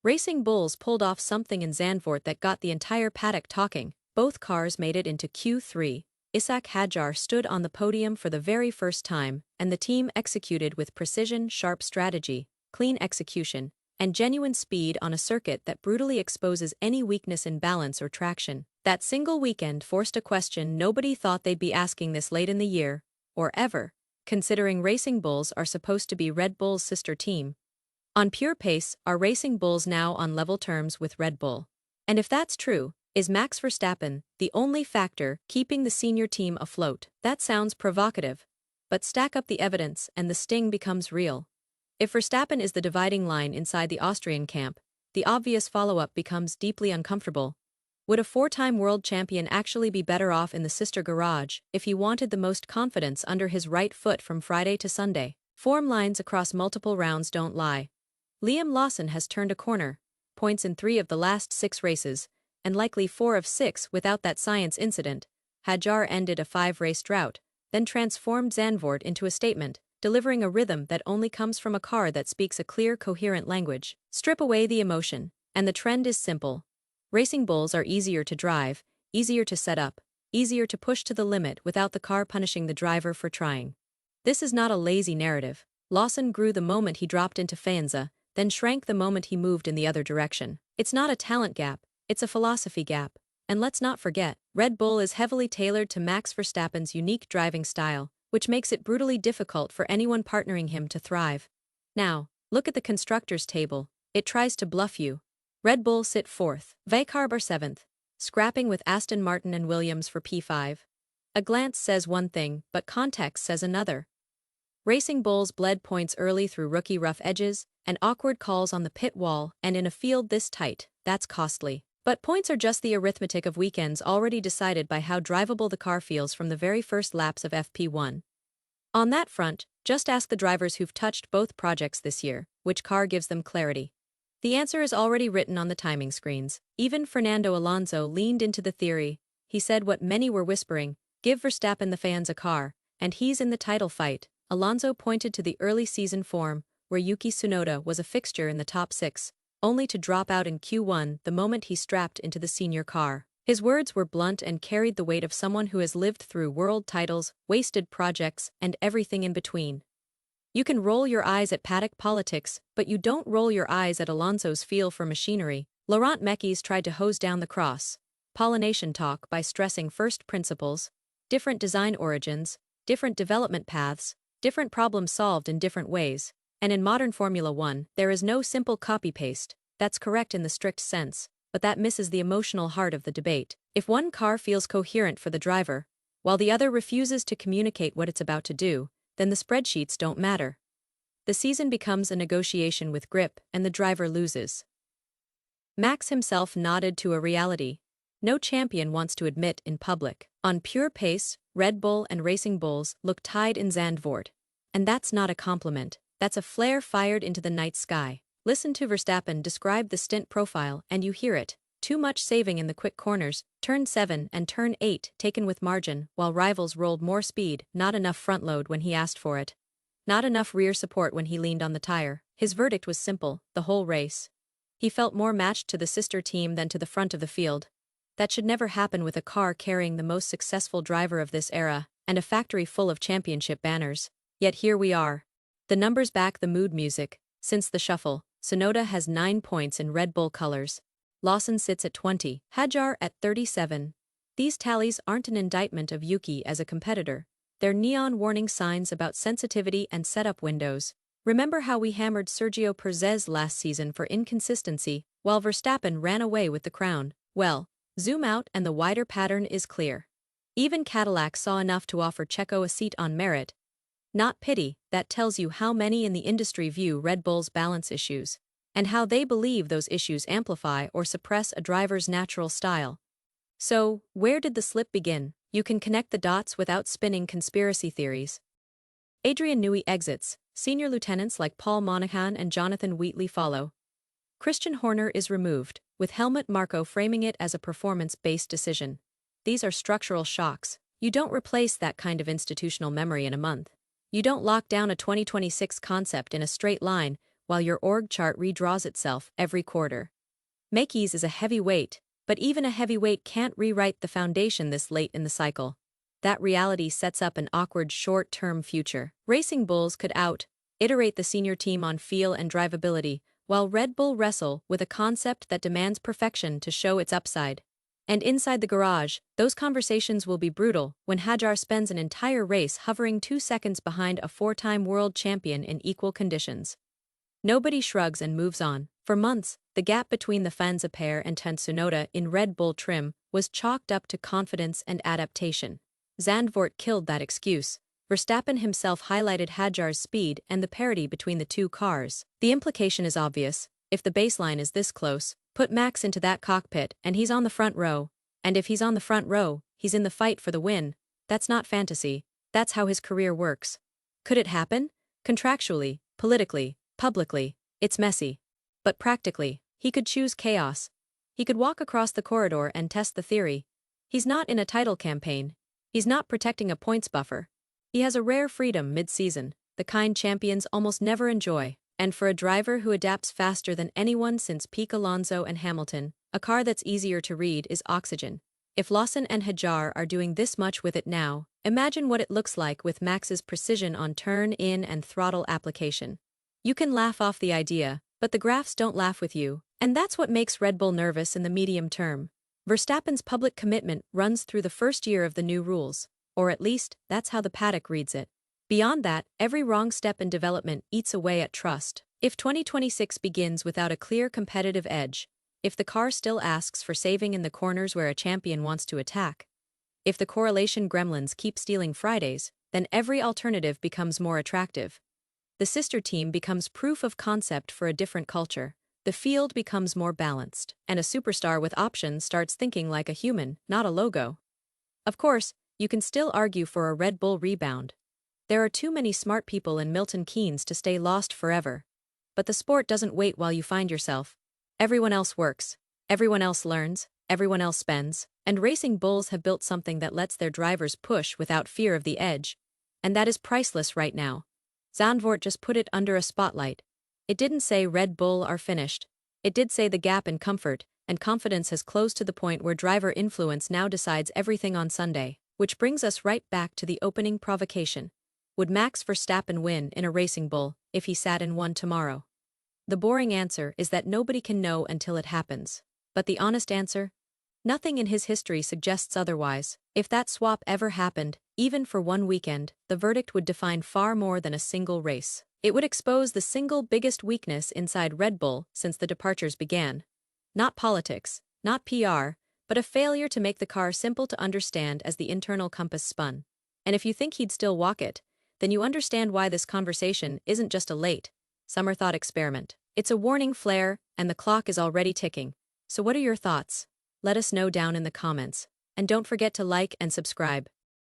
Racing Bulls pulled off something in Zandvoort that got the entire paddock talking. Both cars made it into Q3. Ishaq Hadjar stood on the podium for the very first time, and the team executed with precision, sharp strategy, clean execution, and genuine speed on a circuit that brutally exposes any weakness in balance or traction. That single weekend forced a question nobody thought they'd be asking this late in the year, or ever, considering Racing Bulls are supposed to be Red Bull's sister team. On pure pace, are Racing Bulls now on level terms with Red Bull? And if that's true, is Max Verstappen the only factor keeping the senior team afloat? That sounds provocative, but stack up the evidence and the sting becomes real. If Verstappen is the dividing line inside the Austrian camp, the obvious follow-up becomes deeply uncomfortable. Would a four-time world champion actually be better off in the sister garage if he wanted the most confidence under his right foot from Friday to Sunday? Form lines across multiple rounds don't lie. Liam Lawson has turned a corner, points in 3 of the last 6 races, and likely 4 of 6 without that science incident. Hadjar ended a 5-race drought, then transformed Zandvoort into a statement, delivering a rhythm that only comes from a car that speaks a clear, coherent language. Strip away the emotion, and the trend is simple. Racing Bulls are easier to drive, easier to set up, easier to push to the limit without the car punishing the driver for trying. This is not a lazy narrative. Lawson grew the moment he dropped into Faenza, then shrank the moment he moved in the other direction. It's not a talent gap, it's a philosophy gap. And let's not forget, Red Bull is heavily tailored to Max Verstappen's unique driving style, which makes it brutally difficult for anyone partnering him to thrive. Now, look at the constructors' table. It tries to bluff you. Red Bull sit 4th, Vauxhall are 7th, scrapping with Aston Martin and Williams for P5. A glance says one thing, but context says another. Racing Bulls bled points early through rookie rough edges and awkward calls on the pit wall, and in a field this tight, that's costly. But points are just the arithmetic of weekends already decided by how drivable the car feels from the very first laps of FP1. On that front, just ask the drivers who've touched both projects this year, which car gives them clarity. The answer is already written on the timing screens. Even Fernando Alonso leaned into the theory. He said what many were whispering, give Verstappen the fans a car, and he's in the title fight. Alonso pointed to the early season form, where Yuki Tsunoda was a fixture in the top 6, only to drop out in Q1 the moment he strapped into the senior car. His words were blunt and carried the weight of someone who has lived through world titles, wasted projects, and everything in between. You can roll your eyes at paddock politics, but you don't roll your eyes at Alonso's feel for machinery. Laurent Mekies tried to hose down the cross-pollination talk by stressing first principles, different design origins, different development paths, different problems solved in different ways. And in modern Formula 1, there is no simple copy-paste. That's correct in the strict sense, but that misses the emotional heart of the debate. If one car feels coherent for the driver, while the other refuses to communicate what it's about to do, then the spreadsheets don't matter. The season becomes a negotiation with grip, and the driver loses. Max himself nodded to a reality no champion wants to admit in public. On pure pace, Red Bull and Racing Bulls look tied in Zandvoort. And that's not a compliment, that's a flare fired into the night sky. Listen to Verstappen describe the Stint profile and you hear it. Too much saving in the quick corners, turn 7 and turn 8 taken with margin, while rivals rolled more speed, not enough front load when he asked for it. Not enough rear support when he leaned on the tire. His verdict was simple, the whole race. He felt more matched to the sister team than to the front of the field. That should never happen with a car carrying the most successful driver of this era, and a factory full of championship banners. Yet here we are. The numbers back the mood music. Since the shuffle, Tsunoda has 9 points in Red Bull colors. Lawson sits at 20, Hadjar at 37. These tallies aren't an indictment of Yuki as a competitor. They're neon warning signs about sensitivity and setup windows. Remember how we hammered Sergio Perez last season for inconsistency, while Verstappen ran away with the crown? Well, zoom out and the wider pattern is clear. Even Cadillac saw enough to offer Checo a seat on merit, not pity. That tells you how many in the industry view Red Bull's balance issues, and how they believe those issues amplify or suppress a driver's natural style. So, where did the slip begin? You can connect the dots without spinning conspiracy theories. Adrian Newey exits, senior lieutenants like Paul Monaghan and Jonathan Wheatley follow. Christian Horner is removed, with Helmut Marko framing it as a performance-based decision. These are structural shocks. You don't replace that kind of institutional memory in a month. You don't lock down a 2026 concept in a straight line while your org chart redraws itself every quarter. Makeys is a heavy weight, but even a heavy weight can't rewrite the foundation this late in the cycle. That reality sets up an awkward short-term future. Racing Bulls could iterate the senior team on feel and drivability, while Red Bull wrestle with a concept that demands perfection to show its upside. And inside the garage, those conversations will be brutal when Hadjar spends an entire race hovering 2 seconds behind a 4-time world champion in equal conditions. Nobody shrugs and moves on. For months, the gap between the Fanza pair and Tsunoda in Red Bull trim was chalked up to confidence and adaptation. Zandvoort killed that excuse. Verstappen himself highlighted Hadjar's speed and the parity between the two cars. The implication is obvious: if the baseline is this close, put Max into that cockpit and he's on the front row. And if he's on the front row, he's in the fight for the win. That's not fantasy. That's how his career works. Could it happen? Contractually, politically, publicly, it's messy. But practically, he could choose chaos. He could walk across the corridor and test the theory. He's not in a title campaign. He's not protecting a points buffer. He has a rare freedom mid-season, the kind champions almost never enjoy. And for a driver who adapts faster than anyone since peak Alonso and Hamilton, a car that's easier to read is oxygen. If Lawson and Hadjar are doing this much with it now, imagine what it looks like with Max's precision on turn-in and throttle application. You can laugh off the idea, but the graphs don't laugh with you, and that's what makes Red Bull nervous in the medium term. Verstappen's public commitment runs through the first year of the new rules, or at least, that's how the paddock reads it. Beyond that, every wrong step in development eats away at trust. If 2026 begins without a clear competitive edge, if the car still asks for saving in the corners where a champion wants to attack, if the correlation gremlins keep stealing Fridays, then every alternative becomes more attractive. The sister team becomes proof of concept for a different culture. The field becomes more balanced, and a superstar with options starts thinking like a human, not a logo. Of course, you can still argue for a Red Bull rebound. There are too many smart people in Milton Keynes to stay lost forever. But the sport doesn't wait while you find yourself. Everyone else works. Everyone else learns. Everyone else spends. And Racing Bulls have built something that lets their drivers push without fear of the edge. And that is priceless right now. Zandvoort just put it under a spotlight. It didn't say Red Bull are finished. It did say the gap in comfort and confidence has closed to the point where driver influence now decides everything on Sunday. Which brings us right back to the opening provocation. Would Max Verstappen win in a Racing Bull if he sat in one tomorrow? The boring answer is that nobody can know until it happens. But the honest answer? Nothing in his history suggests otherwise. If that swap ever happened, even for one weekend, the verdict would define far more than a single race. It would expose the single biggest weakness inside Red Bull since the departures began. Not politics, not PR, but a failure to make the car simple to understand as the internal compass spun. And if you think he'd still walk it, then you understand why this conversation isn't just a late, summer thought experiment. It's a warning flare, and the clock is already ticking. So what are your thoughts? Let us know down in the comments. And don't forget to like and subscribe.